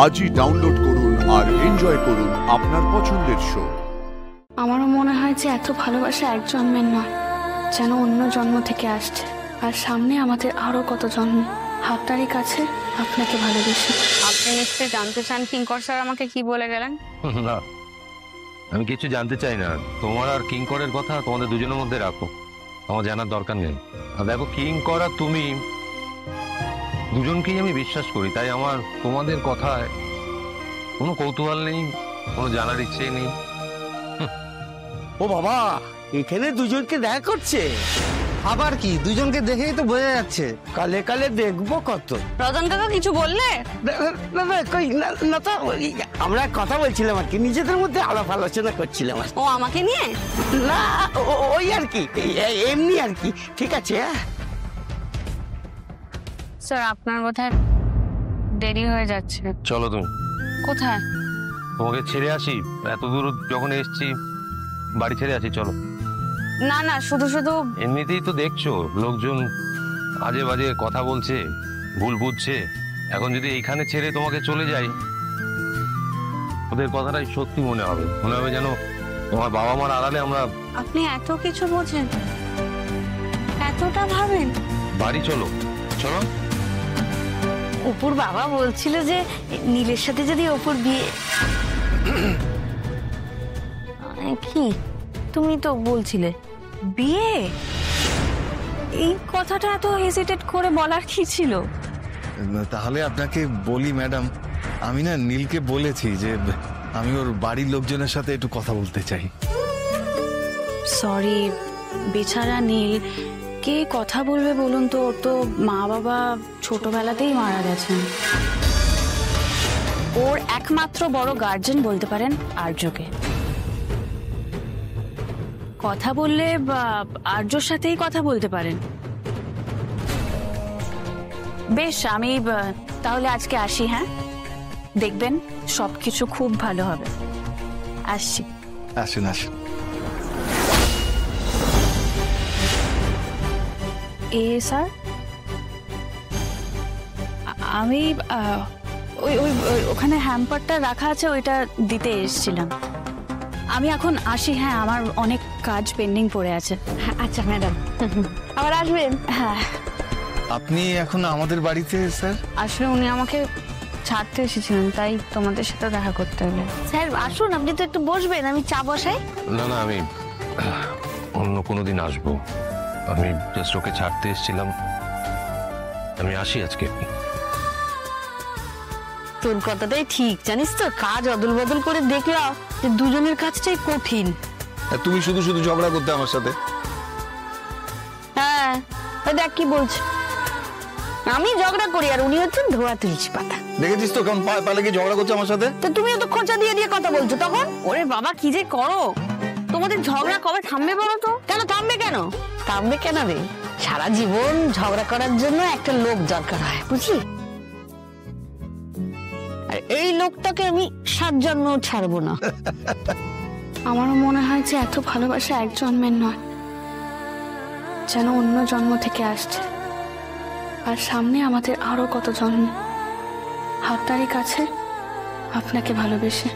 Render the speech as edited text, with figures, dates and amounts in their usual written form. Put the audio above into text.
আজই ডাউনলোড করুন আর এনজয় করুন আপনার পছন্দের শো। আমারও মনে হয় যে এত ভালোবাসা এক জন্মের নয়, যেন অন্য জন্ম থেকে আসছে। আর সামনে আমাদের আরো কত জন্ম। হাতটারই কাছে আপনাকে ভালোবেসে। আপনি নিশ্চয়ই জানতে চান কিঙ্কর স্যার আমাকে কি বলে গেলেন? না, আমি কিছু জানতে চাই না। তোমার আর কিঙ্করের কথা তোমাদের দুজনের মধ্যে রাখো, আমার জানার দরকার নেই। আর দেখো, কিঙ্কর আর তুমি দুজনকেই আমি বিশ্বাস করি, তাই আমার তোমাদের কথায় কোনো কৌতূহল নেই, কোনো জানার ইচ্ছে নেই। ও বাবা, এখানে দুজনকে দেখা করছে। আবার কি, দুজনকে দেখেই তো বোঝা যাচ্ছে। কালে কালে দেখবো কত। রতন কাকা কিছু বললে? না তো, আমরা কথা বলছিলাম আর কি, নিজেদের মধ্যে আলাপ আলোচনা করছিলাম। ও আমাকে নিয়ে? না, ওই আর কি, এমনি আর কি। ঠিক আছে। স্যার, আপনার বোধহয় দেরি হয়ে যাচ্ছে। চলো তুমি। কোথায়? তোমাকে ছেড়ে আসি, এত দূর যখন এসছি বাড়ি ছেড়ে আসি, চলো। না না, শুধু শুধু এমনিতেই তো দেখছো লোকজন আজে বাজে কথা বলছে, ভুল বুঝছে। এখন যদি এইখানে ছেড়ে তোমাকে চলে যাই, ওদের কথাটাই সত্যি মনে হবে যেন তোমার বাবা মার আড়ালে আমরা। আপনি এত কিছু বোঝেন, এতটা ভাবেন? বাড়ি চলো, চলো। অপুর বাবা বলছিল যে নীলের সাথে যদি অপুর বিয়ে। কি তুমি তো বলছিলে বিয়ে? এই কথাটা এত হেজিটেট করে বলার কি ছিল? তাহলে আপনাকে বলি ম্যাডাম, আমি না নীলকে বলেছি যে আমি ওর বাড়ির লোকজনের সাথে একটু কথা বলতে চাই। সরি, বেচারা নীল কে কথা বলবে বলুন তো? ওর তো মা বাবা ছোটবেলাতেই মারা গেছেন। ওর একমাত্র বড় গার্জেন বলতে পারেন আর্যকে। কথা বললে আর্যর সাথেই কথা বলতে পারেন। বেশ, আমি তাহলে আজকে আসি। হ্যাঁ, দেখবেন সবকিছু খুব ভালো হবে। আসছি। আসুন আসুন। স্যার, আমি ওখানে হ্যাম্পারটা রাখা আছে, ওইটা দিতে এসেছিলাম। আমি এখন আসি। হ্যাঁ, আমার অনেক কাজ পেন্ডিং পড়ে আছে। আচ্ছা ম্যাডাম, আবার আসবেন। হ্যাঁ। আপনি এখন আমাদের বাড়িতে স্যার? আসলে উনি আমাকে ছাড়তে এসেছিলেন, তাই তোমাদের সাথে দেখা করতে হলো। স্যার আসুন, আপনি তো একটু বসবেন, আমি চা বসাই। না না, আমি অন্য কোনো দিন আসবো। আমি জাস্ট ওকে ছাড়তে এসেছিলাম। আমি আসি আজকে। তোর কথাটাই ঠিক, জানিস তো, কাজ অদল বদল করে দেখলাম যে দুজনের কাজটাই কঠিন। তুমি শুধু শুধু ঝগড়া করতে আমার সাথে। হ্যাঁ, দেখ কি বলছে। আমি ঝগড়া করি আর উনি হচ্ছেন ধোয়া তুলসী পাতা। দেখেছিস তো কেমন পালে কি ঝগড়া করছে আমার সাথে। তো তুমিও তো খোঁচা দিয়ে দিয়ে কথা বলছো তখন। ওরে বাবা, কি যে করো! তোমাদের ঝগড়া কবে থামবে বলো তো? কেন থামবে? থামবে কেন রে? সারা জীবন ঝগড়া করার জন্য একটা লোক দরকার হয়, বুঝলি? আর এই লোকটাকে আমি 7 জন্মও ছাড়বো না। আমারও মনে হয় যে এত ভালোবাসা এক জন্মের নয়, যেন অন্য জন্ম থেকে আসছে। আর সামনে আমাদের আরো কত জন্ম। হাতটারই কাছে আপনাকে ভালোবেসে।